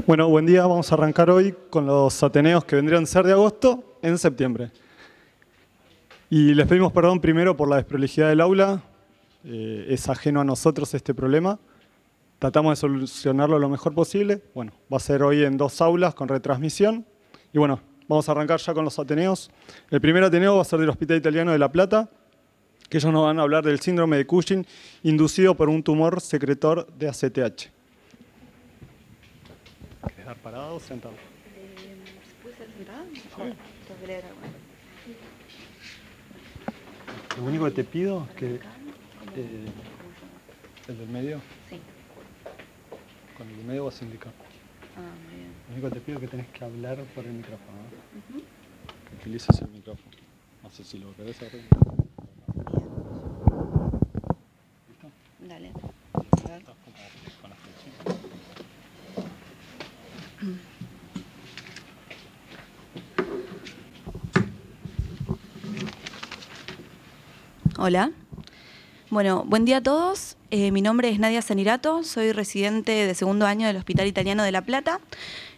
Bueno, buen día. Vamos a arrancar hoy con los ateneos que vendrían a ser de agosto en septiembre. Y les pedimos perdón primero por la desprolijidad del aula. Es ajeno a nosotros este problema. Tratamos de solucionarlo lo mejor posible. Bueno, va a ser hoy en 2 aulas con retransmisión. Y bueno, vamos a arrancar ya con los ateneos. El primer ateneo va a ser del Hospital Italiano de La Plata, que ellos nos van a hablar del síndrome de Cushing inducido por un tumor secretor de ACTH. ¿Quieres dar parado o sentado? ¿Puede ser sentada? Lo único que te pido es que... ¿el del medio? Sí. Con el del medio vas a indicar. Ah, muy bien. Lo único que te pido es que tenés que hablar por el micrófono, ¿no? Que utilices el micrófono. No sé si lo querés abrir. ¿Listo? Dale. Estás como con la función. Hola. Bueno, buen día a todos. Mi nombre es Nadia Sanirato, soy residente de segundo año del Hospital Italiano de La Plata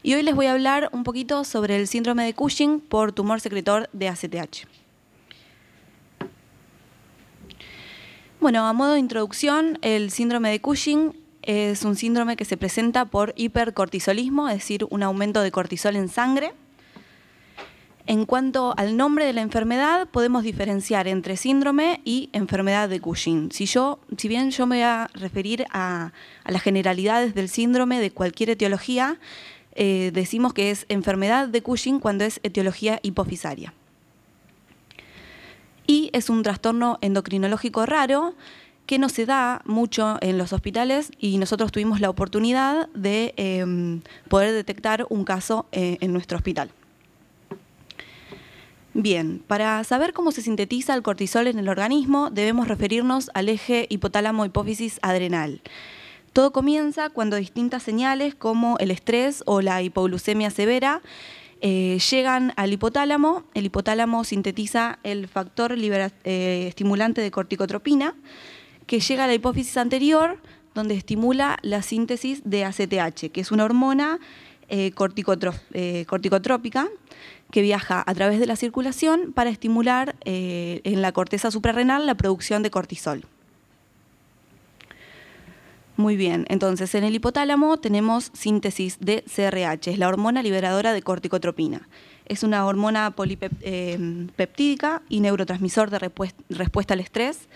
y hoy les voy a hablar un poquito sobre el síndrome de Cushing por tumor secretor de ACTH. Bueno, a modo de introducción, el síndrome de Cushing es un síndrome que se presenta por hipercortisolismo, es decir, un aumento de cortisol en sangre. En cuanto al nombre de la enfermedad, podemos diferenciar entre síndrome y enfermedad de Cushing. Si bien yo me voy a referir a las generalidades del síndrome de cualquier etiología, decimos que es enfermedad de Cushing cuando es etiología hipofisaria. Y es un trastorno endocrinológico raro que no se da mucho en los hospitales y nosotros tuvimos la oportunidad de poder detectar un caso en nuestro hospital. Bien, para saber cómo se sintetiza el cortisol en el organismo, debemos referirnos al eje hipotálamo-hipófisis-adrenal. Todo comienza cuando distintas señales como el estrés o la hipoglucemia severa llegan al hipotálamo. El hipotálamo sintetiza el factor estimulante de corticotropina, que llega a la hipófisis anterior, donde estimula la síntesis de ACTH, que es una hormona corticotrópica que viaja a través de la circulación para estimular en la corteza suprarrenal la producción de cortisol. Muy bien, entonces en el hipotálamo tenemos síntesis de CRH, es la hormona liberadora de corticotropina. Es una hormona polipeptídica y neurotransmisor de respuesta al estrés.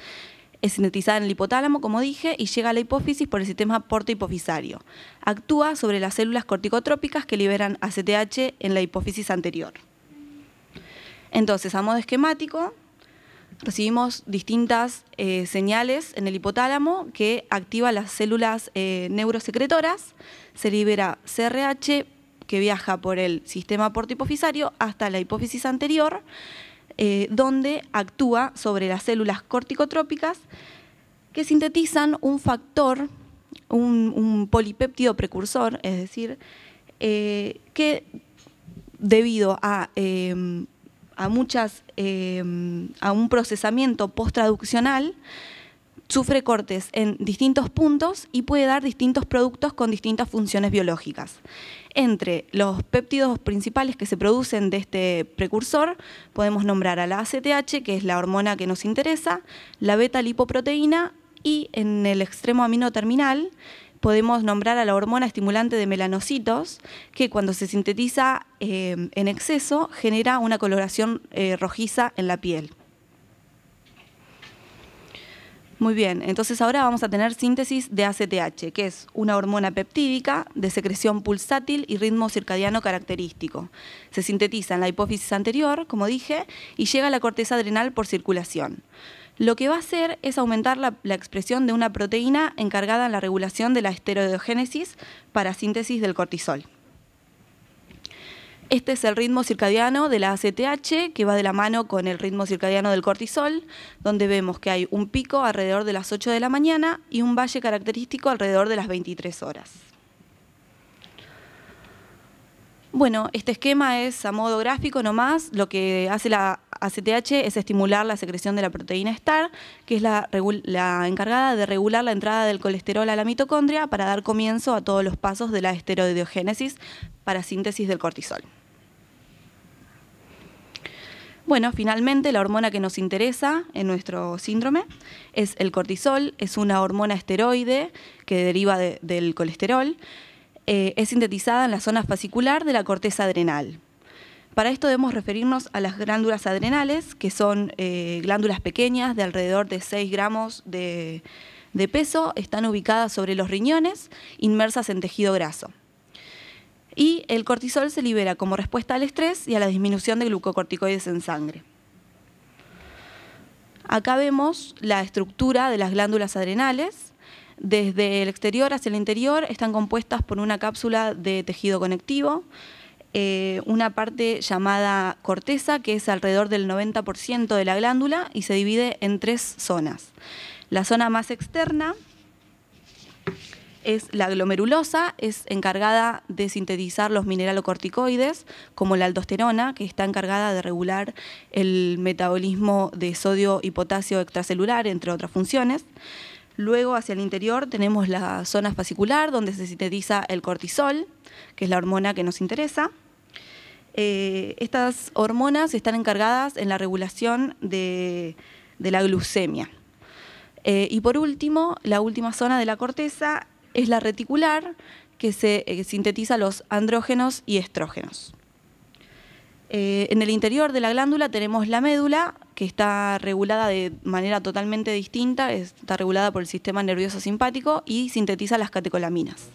Es sintetizada en el hipotálamo, como dije, y llega a la hipófisis por el sistema portohipofisario. Actúa sobre las células corticotrópicas que liberan ACTH en la hipófisis anterior. Entonces, a modo esquemático, recibimos distintas señales en el hipotálamo que activa las células neurosecretoras. Se libera CRH que viaja por el sistema portohipofisario hasta la hipófisis anterior, donde actúa sobre las células corticotrópicas que sintetizan un factor, un polipéptido precursor, es decir, que debido a un procesamiento posttraduccional sufre cortes en distintos puntos y puede dar distintos productos con distintas funciones biológicas. Entre los péptidos principales que se producen de este precursor podemos nombrar a la ACTH, que es la hormona que nos interesa, la beta-lipoproteína y en el extremo amino terminal podemos nombrar a la hormona estimulante de melanocitos, que cuando se sintetiza en exceso genera una coloración rojiza en la piel. Muy bien, entonces ahora vamos a tener síntesis de ACTH, que es una hormona peptídica de secreción pulsátil y ritmo circadiano característico. Se sintetiza en la hipófisis anterior, como dije, y llega a la corteza adrenal por circulación. Lo que va a hacer es aumentar la expresión de una proteína encargada en la regulación de la esteroidogénesis para síntesis del cortisol. Este es el ritmo circadiano de la ACTH, que va de la mano con el ritmo circadiano del cortisol, donde vemos que hay un pico alrededor de las 8 de la mañana y un valle característico alrededor de las 23 horas. Bueno, este esquema es a modo gráfico nomás. Lo que hace la ACTH es estimular la secreción de la proteína STAR, que es la encargada de regular la entrada del colesterol a la mitocondria para dar comienzo a todos los pasos de la esteroideogénesis para síntesis del cortisol. Bueno, finalmente la hormona que nos interesa en nuestro síndrome es el cortisol, es una hormona esteroide que deriva del colesterol, es sintetizada en la zona fascicular de la corteza adrenal. Para esto debemos referirnos a las glándulas adrenales, que son glándulas pequeñas de alrededor de 6 gramos de peso, están ubicadas sobre los riñones, inmersas en tejido graso. Y el cortisol se libera como respuesta al estrés y a la disminución de glucocorticoides en sangre. Acá vemos la estructura de las glándulas adrenales. Desde el exterior hacia el interior están compuestas por una cápsula de tejido conectivo, una parte llamada corteza, que es alrededor del 90% de la glándula y se divide en 3 zonas. La zona más externa es la glomerulosa, es encargada de sintetizar los mineralocorticoides, como la aldosterona, que está encargada de regular el metabolismo de sodio y potasio extracelular, entre otras funciones. Luego, hacia el interior, tenemos la zona fascicular, donde se sintetiza el cortisol, que es la hormona que nos interesa. Estas hormonas están encargadas en la regulación de la glucemia. Y por último, la última zona de la corteza es la reticular, que se sintetiza los andrógenos y estrógenos. En el interior de la glándula tenemos la médula, que está regulada de manera totalmente distinta, está regulada por el sistema nervioso simpático y sintetiza las catecolaminas.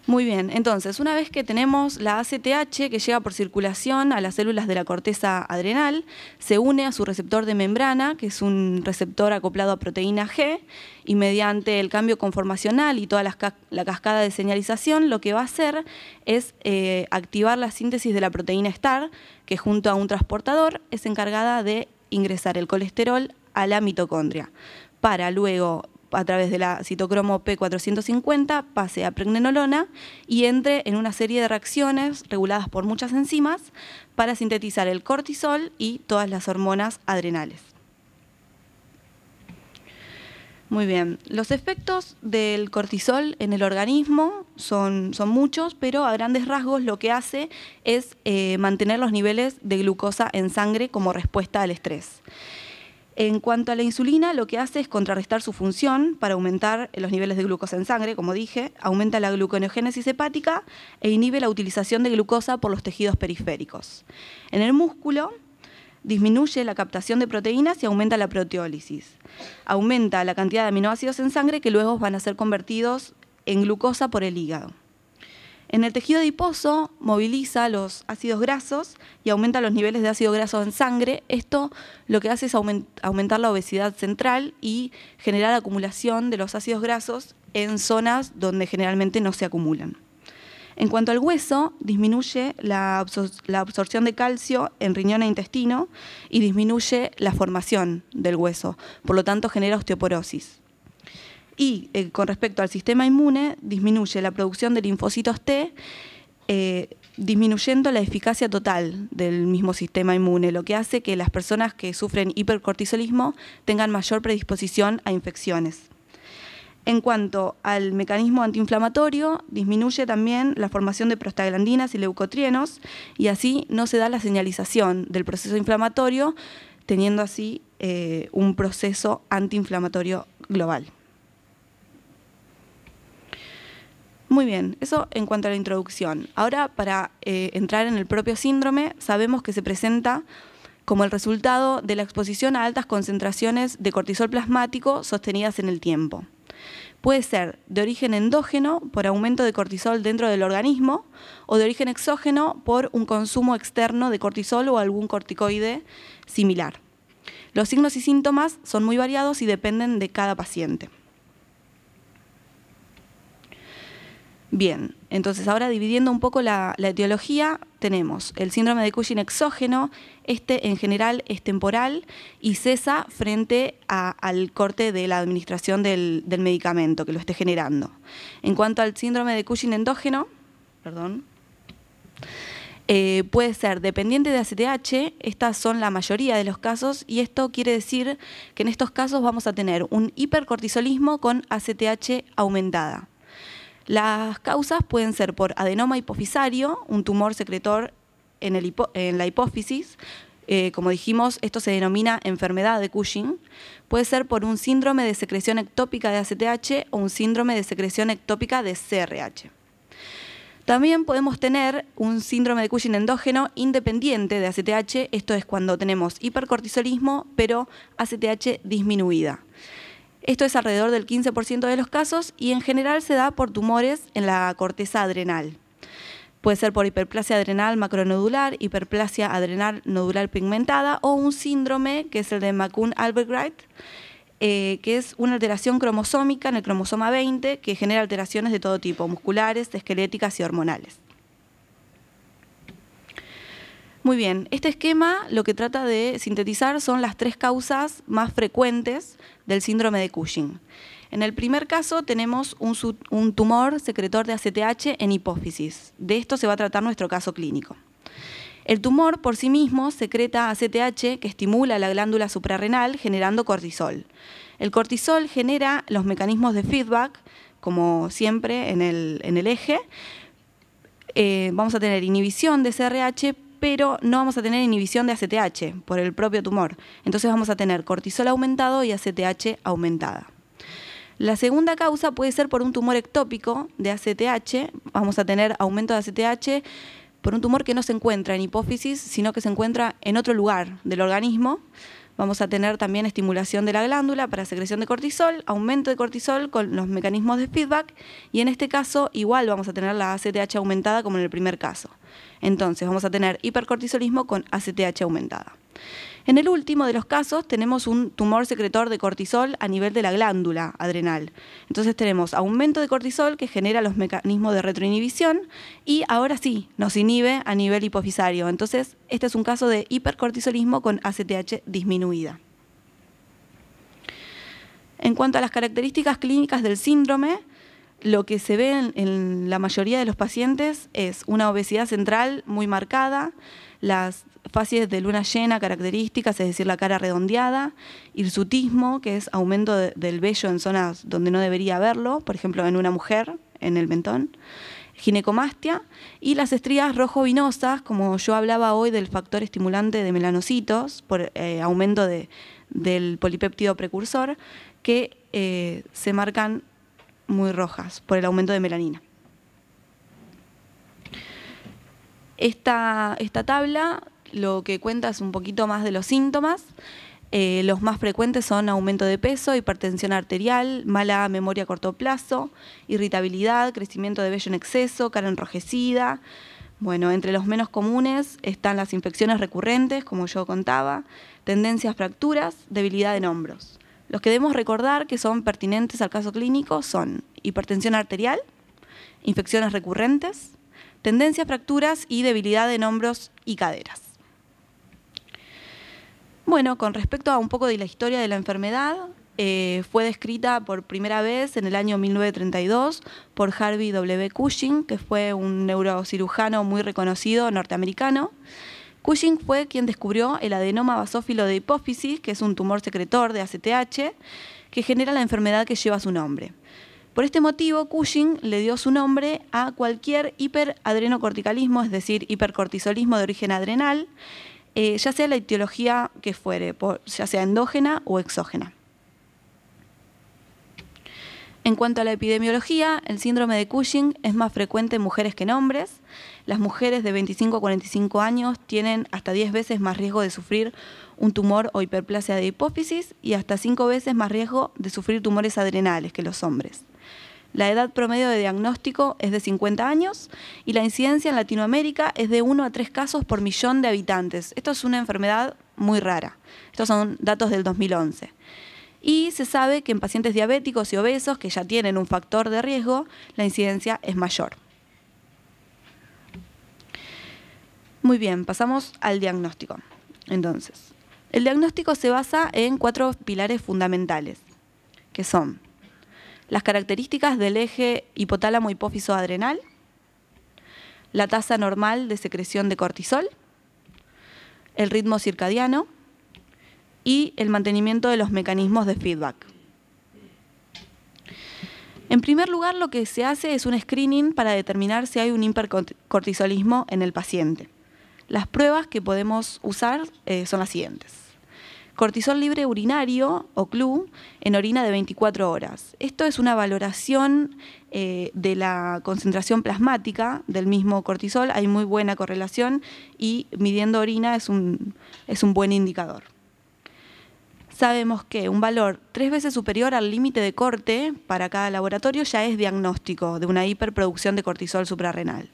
Muy bien, entonces, una vez que tenemos la ACTH que llega por circulación a las células de la corteza adrenal, se une a su receptor de membrana, que es un receptor acoplado a proteína G, y mediante el cambio conformacional y toda la cascada de señalización, lo que va a hacer es activar la síntesis de la proteína STAR, que junto a un transportador es encargada de ingresar el colesterol a la mitocondria, para luego, a través de la citocromo P450, pase a pregnenolona y entre en una serie de reacciones reguladas por muchas enzimas para sintetizar el cortisol y todas las hormonas adrenales. Muy bien, los efectos del cortisol en el organismo son muchos, pero a grandes rasgos lo que hace es mantener los niveles de glucosa en sangre como respuesta al estrés. En cuanto a la insulina, lo que hace es contrarrestar su función para aumentar los niveles de glucosa en sangre, como dije, aumenta la gluconeogénesis hepática e inhibe la utilización de glucosa por los tejidos periféricos. En el músculo, disminuye la captación de proteínas y aumenta la proteólisis. Aumenta la cantidad de aminoácidos en sangre que luego van a ser convertidos en glucosa por el hígado. En el tejido adiposo moviliza los ácidos grasos y aumenta los niveles de ácido graso en sangre. Esto lo que hace es aumentar la obesidad central y generar acumulación de los ácidos grasos en zonas donde generalmente no se acumulan. En cuanto al hueso, disminuye la absorción de calcio en riñón e intestino y disminuye la formación del hueso, por lo tanto genera osteoporosis. Y con respecto al sistema inmune, disminuye la producción de linfocitos T, disminuyendo la eficacia total del mismo sistema inmune, lo que hace que las personas que sufren hipercortisolismo tengan mayor predisposición a infecciones. En cuanto al mecanismo antiinflamatorio, disminuye también la formación de prostaglandinas y leucotrienos, y así no se da la señalización del proceso inflamatorio, teniendo así un proceso antiinflamatorio global. Muy bien, eso en cuanto a la introducción. Ahora, para entrar en el propio síndrome, sabemos que se presenta como el resultado de la exposición a altas concentraciones de cortisol plasmático sostenidas en el tiempo. Puede ser de origen endógeno, por aumento de cortisol dentro del organismo, o de origen exógeno, por un consumo externo de cortisol o algún corticoide similar. Los signos y síntomas son muy variados y dependen de cada paciente. Bien, entonces ahora dividiendo un poco la etiología, tenemos el síndrome de Cushing exógeno. Este en general es temporal y cesa frente al corte de la administración del medicamento que lo esté generando. En cuanto al síndrome de Cushing endógeno, Puede ser dependiente de ACTH, estas son la mayoría de los casos, y esto quiere decir que en estos casos vamos a tener un hipercortisolismo con ACTH aumentada. Las causas pueden ser por adenoma hipofisario, un tumor secretor en la hipófisis. Como dijimos, esto se denomina enfermedad de Cushing. Puede ser por un síndrome de secreción ectópica de ACTH o un síndrome de secreción ectópica de CRH. También podemos tener un síndrome de Cushing endógeno independiente de ACTH. Esto es cuando tenemos hipercortisolismo, pero ACTH disminuida. Esto es alrededor del 15% de los casos y en general se da por tumores en la corteza adrenal. Puede ser por hiperplasia adrenal macronodular, hiperplasia adrenal nodular pigmentada o un síndrome que es el de McCune-Albright, que es una alteración cromosómica en el cromosoma 20 que genera alteraciones de todo tipo, musculares, esqueléticas y hormonales. Muy bien, este esquema lo que trata de sintetizar son las 3 causas más frecuentes del síndrome de Cushing. En el primer caso tenemos un tumor secretor de ACTH en hipófisis. De esto se va a tratar nuestro caso clínico. El tumor por sí mismo secreta ACTH que estimula la glándula suprarrenal generando cortisol. El cortisol genera los mecanismos de feedback, como siempre en el eje. Vamos a tener inhibición de CRH, pero no vamos a tener inhibición de ACTH por el propio tumor. Entonces vamos a tener cortisol aumentado y ACTH aumentada. La segunda causa puede ser por un tumor ectópico de ACTH. Vamos a tener aumento de ACTH por un tumor que no se encuentra en hipófisis, sino que se encuentra en otro lugar del organismo. Vamos a tener también estimulación de la glándula para secreción de cortisol, aumento de cortisol con los mecanismos de feedback, y en este caso igual vamos a tener la ACTH aumentada como en el primer caso. Entonces vamos a tener hipercortisolismo con ACTH aumentada. En el último de los casos tenemos un tumor secretor de cortisol a nivel de la glándula adrenal. Entonces tenemos aumento de cortisol que genera los mecanismos de retroinhibición y ahora sí nos inhibe a nivel hipofisario. Entonces este es un caso de hipercortisolismo con ACTH disminuida. En cuanto a las características clínicas del síndrome, lo que se ve en la mayoría de los pacientes es una obesidad central muy marcada, las fases de luna llena características, es decir, la cara redondeada, hirsutismo, que es aumento del vello en zonas donde no debería haberlo, por ejemplo, en una mujer, en el mentón, ginecomastia, y las estrías rojo-vinosas, como yo hablaba hoy del factor estimulante de melanocitos, por aumento del polipéptido precursor, que se marcan muy rojas por el aumento de melanina. Esta tabla lo que cuenta es un poquito más de los síntomas. Los más frecuentes son aumento de peso, hipertensión arterial, mala memoria a corto plazo, irritabilidad, crecimiento de vello en exceso, cara enrojecida. Bueno, entre los menos comunes están las infecciones recurrentes, como yo contaba, tendencias a fracturas, debilidad en hombros. Los que debemos recordar que son pertinentes al caso clínico son hipertensión arterial, infecciones recurrentes, tendencia a fracturas y debilidad en hombros y caderas. Bueno, con respecto a un poco de la historia de la enfermedad, fue descrita por primera vez en el año 1932 por Harvey W. Cushing, que fue un neurocirujano muy reconocido norteamericano. Cushing fue quien descubrió el adenoma basófilo de hipófisis, que es un tumor secretor de ACTH, que genera la enfermedad que lleva su nombre. Por este motivo, Cushing le dio su nombre a cualquier hiperadrenocorticalismo, es decir, hipercortisolismo de origen adrenal, ya sea la etiología que fuere, ya sea endógena o exógena. En cuanto a la epidemiología, el síndrome de Cushing es más frecuente en mujeres que en hombres. Las mujeres de 25 a 45 años tienen hasta 10 veces más riesgo de sufrir un tumor o hiperplasia de hipófisis y hasta 5 veces más riesgo de sufrir tumores adrenales que los hombres. La edad promedio de diagnóstico es de 50 años y la incidencia en Latinoamérica es de 1 a 3 casos por millón de habitantes. Esto es una enfermedad muy rara. Estos son datos del 2011. Y se sabe que en pacientes diabéticos y obesos que ya tienen un factor de riesgo, la incidencia es mayor. Muy bien, pasamos al diagnóstico. Entonces, el diagnóstico se basa en 4 pilares fundamentales, que son las características del eje hipotálamo-hipófiso adrenal, la tasa normal de secreción de cortisol, el ritmo circadiano y el mantenimiento de los mecanismos de feedback. En primer lugar, lo que se hace es un screening para determinar si hay un hipercortisolismo en el paciente. Las pruebas que podemos usar son las siguientes. Cortisol libre urinario, o CLU, en orina de 24 horas. Esto es una valoración de la concentración plasmática del mismo cortisol. Hay muy buena correlación y midiendo orina es un buen indicador. Sabemos que un valor 3 veces superior al límite de corte para cada laboratorio ya es diagnóstico de una hiperproducción de cortisol suprarrenal.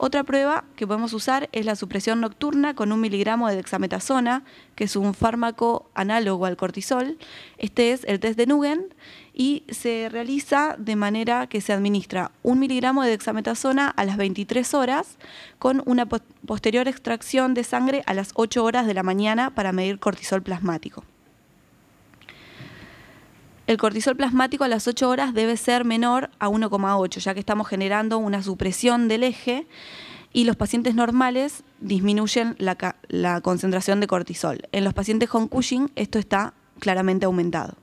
Otra prueba que podemos usar es la supresión nocturna con 1 miligramo de dexametasona, que es un fármaco análogo al cortisol. Este es el test de Nugent y se realiza de manera que se administra 1 miligramo de dexametasona a las 23 horas con una posterior extracción de sangre a las 8 horas de la mañana para medir cortisol plasmático. El cortisol plasmático a las 8 horas debe ser menor a 1,8, ya que estamos generando una supresión del eje y los pacientes normales disminuyen la concentración de cortisol. En los pacientes con Cushing esto está claramente aumentado.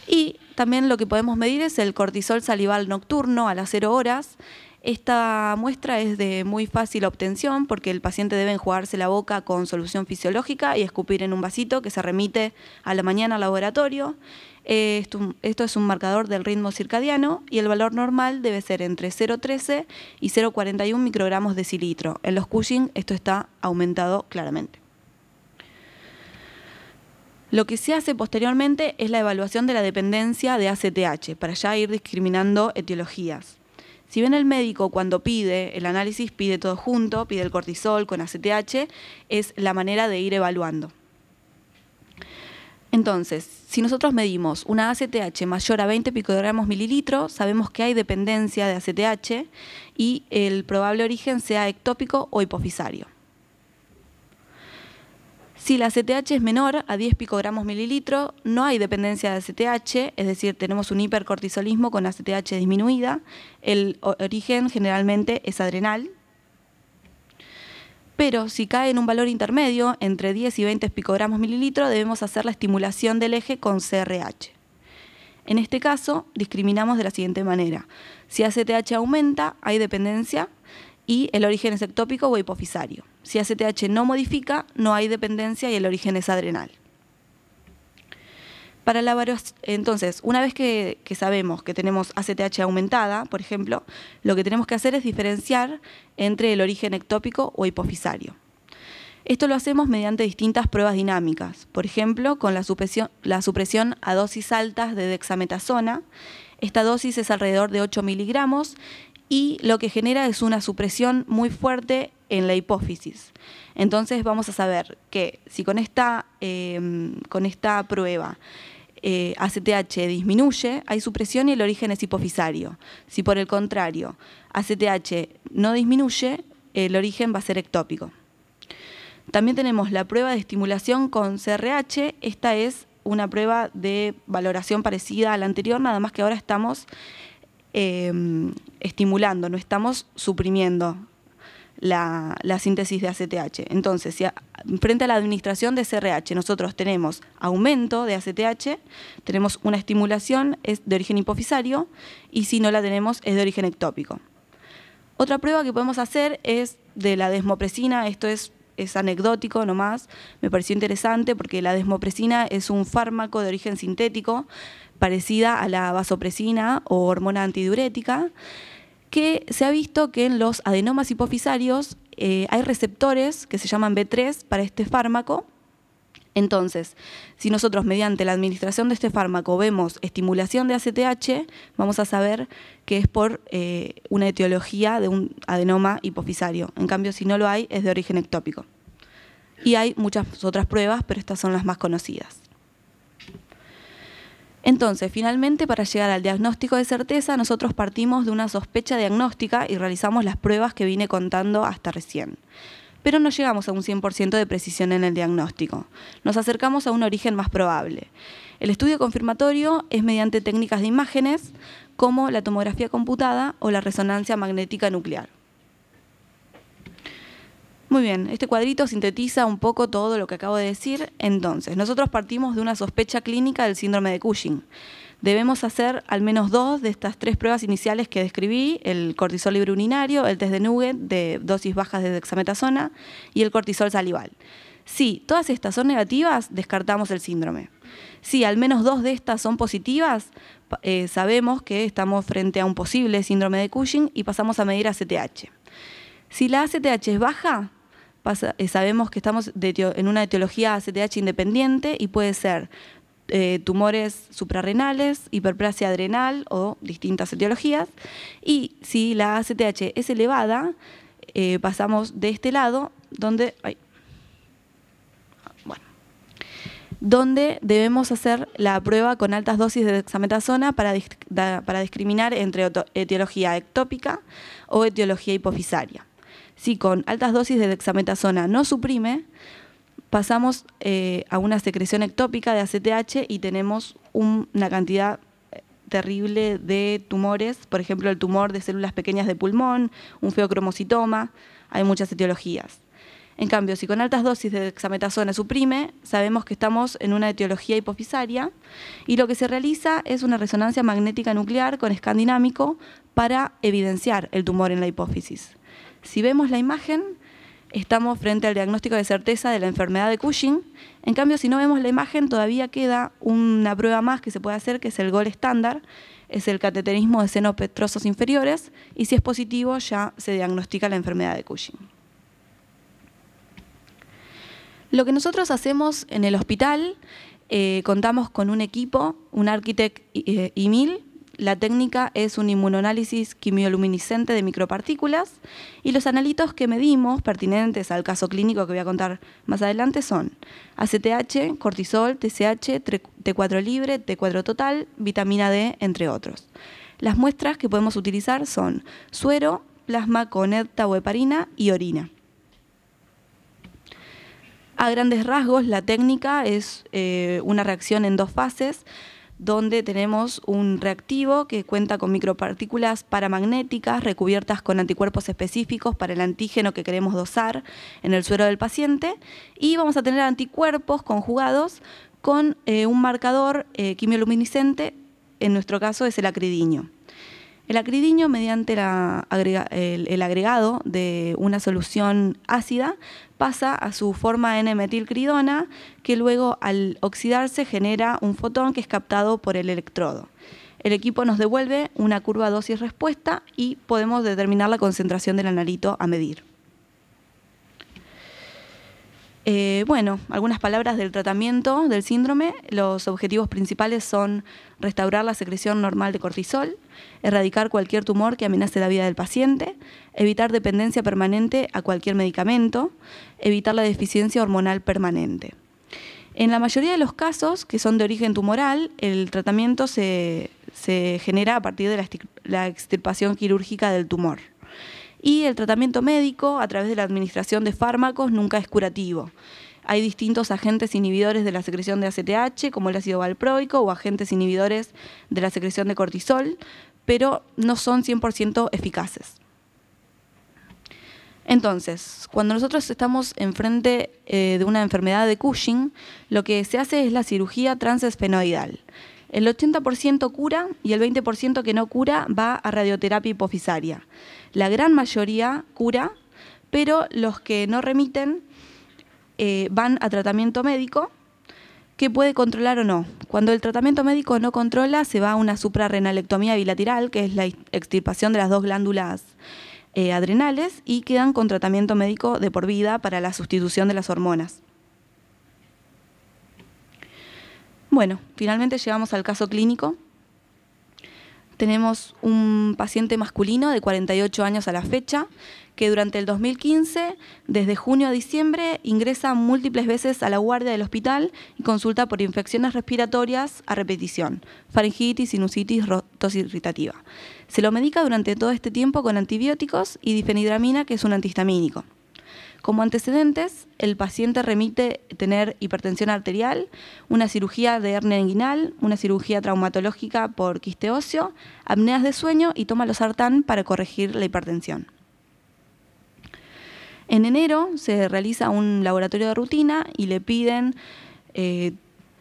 Y también lo que podemos medir es el cortisol salival nocturno a las 0 horas. Esta muestra es de muy fácil obtención porque el paciente debe enjuagarse la boca con solución fisiológica y escupir en un vasito que se remite a la mañana al laboratorio. Esto es un marcador del ritmo circadiano y el valor normal debe ser entre 0,13 y 0,41 microgramos decilitro. En los Cushing esto está aumentado claramente. Lo que se hace posteriormente es la evaluación de la dependencia de ACTH para ya ir discriminando etiologías. Si bien el médico cuando pide el análisis pide todo junto, pide el cortisol con ACTH, es la manera de ir evaluando. Entonces, si nosotros medimos una ACTH mayor a 20 picogramos mililitro, sabemos que hay dependencia de ACTH y el probable origen sea ectópico o hipofisario. Si la ACTH es menor a 10 picogramos mililitro, no hay dependencia de ACTH, es decir, tenemos un hipercortisolismo con ACTH disminuida. El origen generalmente es adrenal. Pero si cae en un valor intermedio, entre 10 y 20 picogramos mililitro, debemos hacer la estimulación del eje con CRH. En este caso, discriminamos de la siguiente manera. Si ACTH aumenta, hay dependencia y el origen es ectópico o hipofisario. Si ACTH no modifica, no hay dependencia y el origen es adrenal. Entonces, una vez que sabemos que tenemos ACTH aumentada, por ejemplo, lo que tenemos que hacer es diferenciar entre el origen ectópico o hipofisario. Esto lo hacemos mediante distintas pruebas dinámicas, por ejemplo, con la supresión a dosis altas de dexametasona. Esta dosis es alrededor de 8 miligramos y lo que genera es una supresión muy fuerte en la hipófisis. Entonces vamos a saber que si con esta prueba ACTH disminuye, hay supresión y el origen es hipofisario. Si por el contrario ACTH no disminuye, el origen va a ser ectópico. También tenemos la prueba de estimulación con CRH. Esta es una prueba de valoración parecida a la anterior, nada más que ahora estamos estimulando, no estamos suprimiendo la síntesis de ACTH. Entonces, si frente a la administración de CRH nosotros tenemos aumento de ACTH, tenemos una estimulación es de origen hipofisario y si no la tenemos es de origen ectópico. Otra prueba que podemos hacer es de la desmopresina. Esto es anecdótico nomás, me pareció interesante porque la desmopresina es un fármaco de origen sintético parecida a la vasopresina o hormona antidiurética, que se ha visto que en los adenomas hipofisarios hay receptores que se llaman B3 para este fármaco. Entonces, si nosotros mediante la administración de este fármaco vemos estimulación de ACTH, vamos a saber que es por una etiología de un adenoma hipofisario. En cambio, si no lo hay, es de origen ectópico. Y hay muchas otras pruebas, pero estas son las más conocidas. Entonces, finalmente, para llegar al diagnóstico de certeza, nosotros partimos de una sospecha diagnóstica y realizamos las pruebas que vine contando hasta recién. pero no llegamos a un 100% de precisión en el diagnóstico. Nos acercamos a un origen más probable. El estudio confirmatorio es mediante técnicas de imágenes como la tomografía computada o la resonancia magnética nuclear. Muy bien, este cuadrito sintetiza un poco todo lo que acabo de decir. Entonces, nosotros partimos de una sospecha clínica del síndrome de Cushing. Debemos hacer al menos 2 de estas 3 pruebas iniciales que describí, el cortisol libre urinario, el test de Nugget de dosis bajas de dexametasona y el cortisol salival. Si todas estas son negativas, descartamos el síndrome. Si al menos 2 de estas son positivas, sabemos que estamos frente a un posible síndrome de Cushing y pasamos a medir ACTH. Si la ACTH es baja, sabemos que estamos en una etiología ACTH independiente y puede ser tumores suprarrenales, hiperplasia adrenal o distintas etiologías. Y si la ACTH es elevada, pasamos de este lado donde debemos hacer la prueba con altas dosis de dexametasona para discriminar entre etiología ectópica o etiología hipofisaria. Si con altas dosis de dexametasona no suprime, pasamos a una secreción ectópica de ACTH y tenemos una cantidad terrible de tumores, por ejemplo el tumor de células pequeñas de pulmón, un feocromocitoma, hay muchas etiologías. En cambio, si con altas dosis de dexametasona suprime, sabemos que estamos en una etiología hipofisaria y lo que se realiza es una resonancia magnética nuclear con scan dinámico para evidenciar el tumor en la hipófisis. Si vemos la imagen, estamos frente al diagnóstico de certeza de la enfermedad de Cushing. En cambio, si no vemos la imagen, todavía queda una prueba más que se puede hacer, que es el gold estándar, es el cateterismo de senos petrosos inferiores, y si es positivo ya se diagnostica la enfermedad de Cushing. Lo que nosotros hacemos en el hospital, contamos con un equipo, un Architect I1000. La técnica es un inmunoanálisis quimioluminiscente de micropartículas y los analitos que medimos pertinentes al caso clínico que voy a contar más adelante son ACTH, cortisol, TSH, T4 libre, T4 total, vitamina D, entre otros. Las muestras que podemos utilizar son suero, plasma con heptaoheparina y orina. A grandes rasgos, la técnica es una reacción en 2 fases, donde tenemos un reactivo que cuenta con micropartículas paramagnéticas recubiertas con anticuerpos específicos para el antígeno que queremos dosar en el suero del paciente, y vamos a tener anticuerpos conjugados con un marcador quimioluminiscente, en nuestro caso es el acridiño. El acridiño, mediante el agregado de una solución ácida, pasa a su forma N-metilcridona, que luego al oxidarse genera un fotón que es captado por el electrodo. El equipo nos devuelve una curva dosis-respuesta y podemos determinar la concentración del analito a medir. Bueno, algunas palabras del tratamiento del síndrome. Los objetivos principales son restaurar la secreción normal de cortisol, erradicar cualquier tumor que amenace la vida del paciente, evitar dependencia permanente a cualquier medicamento, evitar la deficiencia hormonal permanente. En la mayoría de los casos que son de origen tumoral, el tratamiento se genera a partir de la extirpación quirúrgica del tumor. Y el tratamiento médico, a través de la administración de fármacos, nunca es curativo. Hay distintos agentes inhibidores de la secreción de ACTH, como el ácido valproico, o agentes inhibidores de la secreción de cortisol, pero no son 100% eficaces. Entonces, cuando nosotros estamos enfrente de una enfermedad de Cushing, lo que se hace es la cirugía transesfenoidal. El 80% cura y el 20% que no cura va a radioterapia hipofisaria. La gran mayoría cura, pero los que no remiten van a tratamiento médico que puede controlar o no. Cuando el tratamiento médico no controla, se va a una suprarrenalectomía bilateral, que es la extirpación de las 2 glándulas adrenales, y quedan con tratamiento médico de por vida para la sustitución de las hormonas. Bueno, finalmente llegamos al caso clínico. Tenemos un paciente masculino de 48 años a la fecha, que durante el 2015, desde junio a diciembre, ingresa múltiples veces a la guardia del hospital y consulta por infecciones respiratorias a repetición, faringitis, sinusitis, tos irritativa. Se lo medica durante todo este tiempo con antibióticos y difenhidramina, que es un antihistamínico. Como antecedentes, el paciente remite tener hipertensión arterial, una cirugía de hernia inguinal, una cirugía traumatológica por quiste óseo, apneas de sueño y toma losartán para corregir la hipertensión. En enero se realiza un laboratorio de rutina y le piden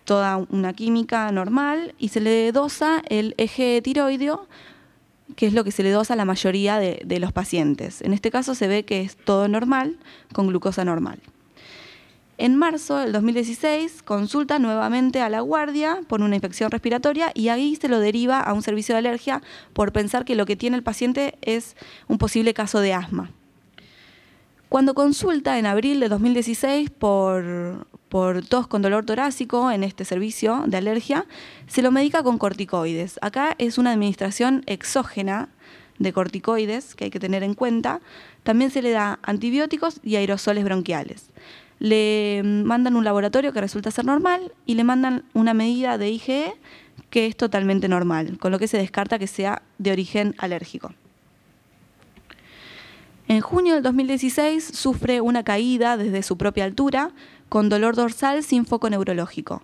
toda una química normal y se le dosa el eje tiroideo, que es lo que se le dosa a la mayoría de los pacientes. En este caso se ve que es todo normal, con glucosa normal. En marzo del 2016 consulta nuevamente a la guardia por una infección respiratoria y ahí se lo deriva a un servicio de alergia por pensar que lo que tiene el paciente es un posible caso de asma. Cuando consulta en abril de 2016 por tos con dolor torácico en este servicio de alergia, se lo medica con corticoides. Acá es una administración exógena de corticoides que hay que tener en cuenta. También se le da antibióticos y aerosoles bronquiales. Le mandan un laboratorio que resulta ser normal y le mandan una medida de IgE que es totalmente normal, con lo que se descarta que sea de origen alérgico. En junio del 2016 sufre una caída desde su propia altura con dolor dorsal sin foco neurológico.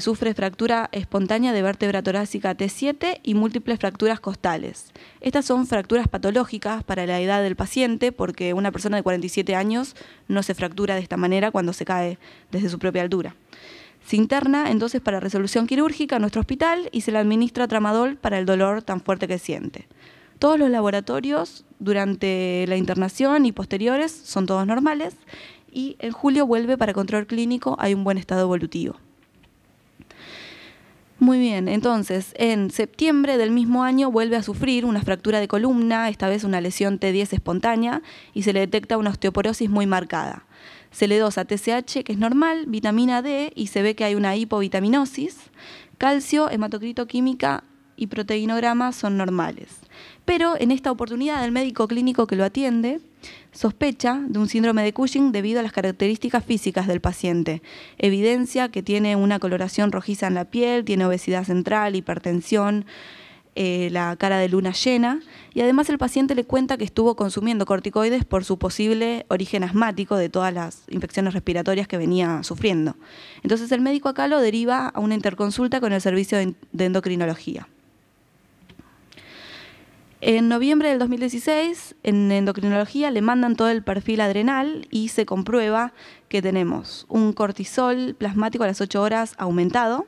Sufre fractura espontánea de vértebra torácica T7 y múltiples fracturas costales. Estas son fracturas patológicas para la edad del paciente porque una persona de 47 años no se fractura de esta manera cuando se cae desde su propia altura. Se interna entonces para resolución quirúrgica en nuestro hospital y se le administra tramadol para el dolor tan fuerte que siente. Todos los laboratorios durante la internación y posteriores son todos normales y en julio vuelve para control clínico, hay un buen estado evolutivo. Muy bien, entonces en septiembre del mismo año vuelve a sufrir una fractura de columna, esta vez una lesión T10 espontánea y se le detecta una osteoporosis muy marcada. Se le dosa TSH, que es normal, vitamina D y se ve que hay una hipovitaminosis, calcio, hematocrito química y proteinograma son normales. Pero en esta oportunidad el médico clínico que lo atiende sospecha de un síndrome de Cushing debido a las características físicas del paciente. Evidencia que tiene una coloración rojiza en la piel, tiene obesidad central, hipertensión, la cara de luna llena y además el paciente le cuenta que estuvo consumiendo corticoides por su posible origen asmático de todas las infecciones respiratorias que venía sufriendo. Entonces el médico acá lo deriva a una interconsulta con el servicio de endocrinología. En noviembre del 2016, en endocrinología le mandan todo el perfil adrenal y se comprueba que tenemos un cortisol plasmático a las 8 horas aumentado,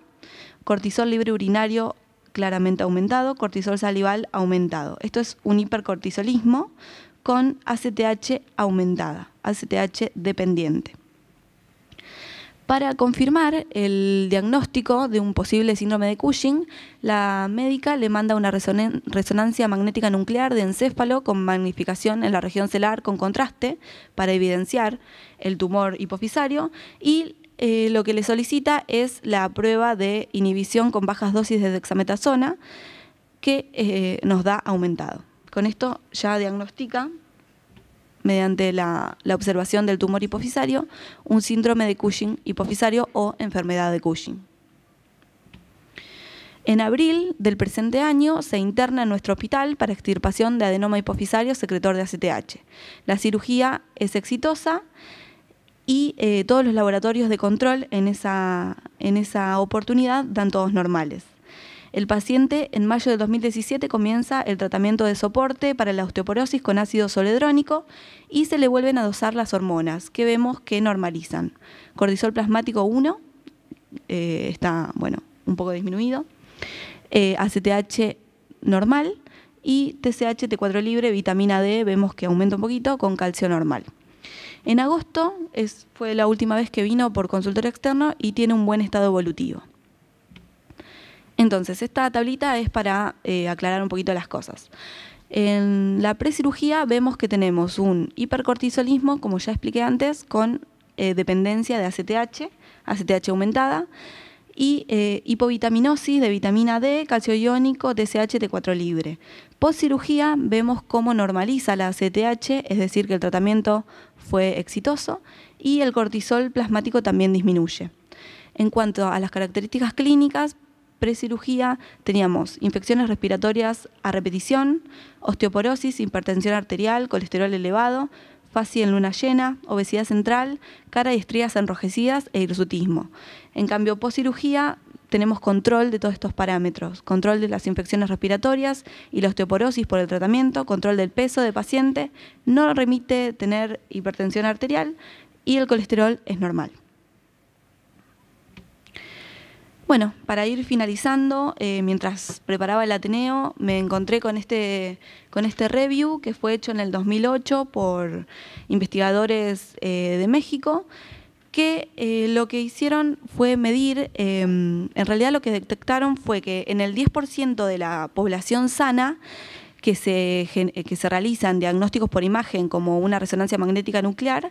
cortisol libre urinario claramente aumentado, cortisol salival aumentado. Esto es un hipercortisolismo con ACTH aumentada, ACTH dependiente. Para confirmar el diagnóstico de un posible síndrome de Cushing, la médica le manda una resonancia magnética nuclear de encéfalo con magnificación en la región celular con contraste para evidenciar el tumor hipofisario y lo que le solicita es la prueba de inhibición con bajas dosis de dexametasona que nos da aumentado. Con esto ya diagnostica, mediante la observación del tumor hipofisario, un síndrome de Cushing hipofisario o enfermedad de Cushing. En abril del presente año se interna en nuestro hospital para extirpación de adenoma hipofisario secretor de ACTH. La cirugía es exitosa y todos los laboratorios de control en esa oportunidad dan todos normales. El paciente en mayo de 2017 comienza el tratamiento de soporte para la osteoporosis con ácido zoledrónico y se le vuelven a dosar las hormonas que vemos que normalizan. Cortisol plasmático 1 está un poco disminuido, ACTH normal y TSH T4 libre, vitamina D vemos que aumenta un poquito con calcio normal. En agosto fue la última vez que vino por consultorio externo y tiene un buen estado evolutivo. Entonces, esta tablita es para aclarar un poquito las cosas. En la precirugía vemos que tenemos un hipercortisolismo, como ya expliqué antes, con dependencia de ACTH aumentada, y hipovitaminosis de vitamina D, calcio iónico, TSH, T4 libre. Postcirugía vemos cómo normaliza la ACTH, es decir, que el tratamiento fue exitoso, y el cortisol plasmático también disminuye. En cuanto a las características clínicas, precirugía teníamos infecciones respiratorias a repetición, osteoporosis, hipertensión arterial, colesterol elevado, fascia en luna llena, obesidad central, cara y estrías enrojecidas e hirsutismo. En cambio, post-cirugía tenemos control de todos estos parámetros, control de las infecciones respiratorias y la osteoporosis por el tratamiento, control del peso del paciente, no remite tener hipertensión arterial y el colesterol es normal. Bueno, para ir finalizando, mientras preparaba el Ateneo, me encontré con este review que fue hecho en el 2008 por investigadores de México, que lo que hicieron fue medir, en realidad lo que detectaron fue que en el 10% de la población sana que se realizan diagnósticos por imagen como una resonancia magnética nuclear,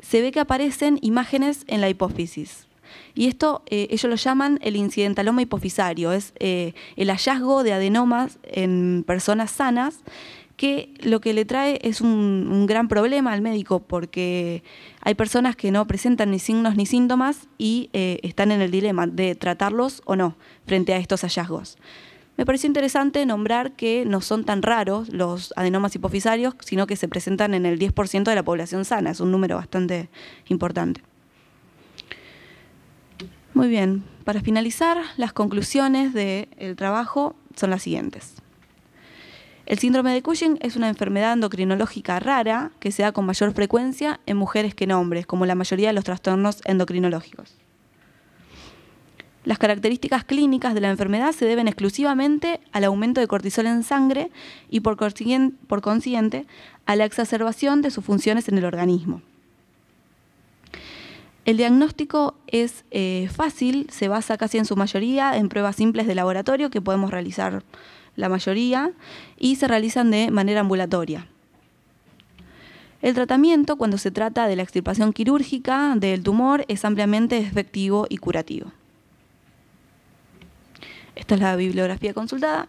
se ve que aparecen imágenes en la hipófisis. Y esto ellos lo llaman el incidentaloma hipofisario, es el hallazgo de adenomas en personas sanas, que lo que le trae es un gran problema al médico, porque hay personas que no presentan ni signos ni síntomas y están en el dilema de tratarlos o no frente a estos hallazgos. Me pareció interesante nombrar que no son tan raros los adenomas hipofisarios, sino que se presentan en el 10% de la población sana, es un número bastante importante. Muy bien, para finalizar, las conclusiones del trabajo son las siguientes. El síndrome de Cushing es una enfermedad endocrinológica rara que se da con mayor frecuencia en mujeres que en hombres, como la mayoría de los trastornos endocrinológicos. Las características clínicas de la enfermedad se deben exclusivamente al aumento de cortisol en sangre y por consiguiente a la exacerbación de sus funciones en el organismo. El diagnóstico es fácil, se basa casi en su mayoría en pruebas simples de laboratorio que podemos realizar la mayoría y se realizan de manera ambulatoria. El tratamiento, cuando se trata de la extirpación quirúrgica del tumor, es ampliamente efectivo y curativo. Esta es la bibliografía consultada.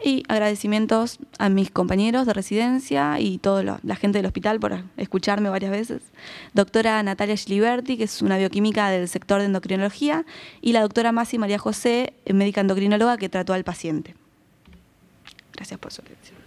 Y agradecimientos a mis compañeros de residencia y toda la gente del hospital por escucharme varias veces. Doctora Natalia Giliberti, que es una bioquímica del sector de endocrinología, y la doctora Masi María José, médica endocrinóloga que trató al paciente. Gracias por su atención.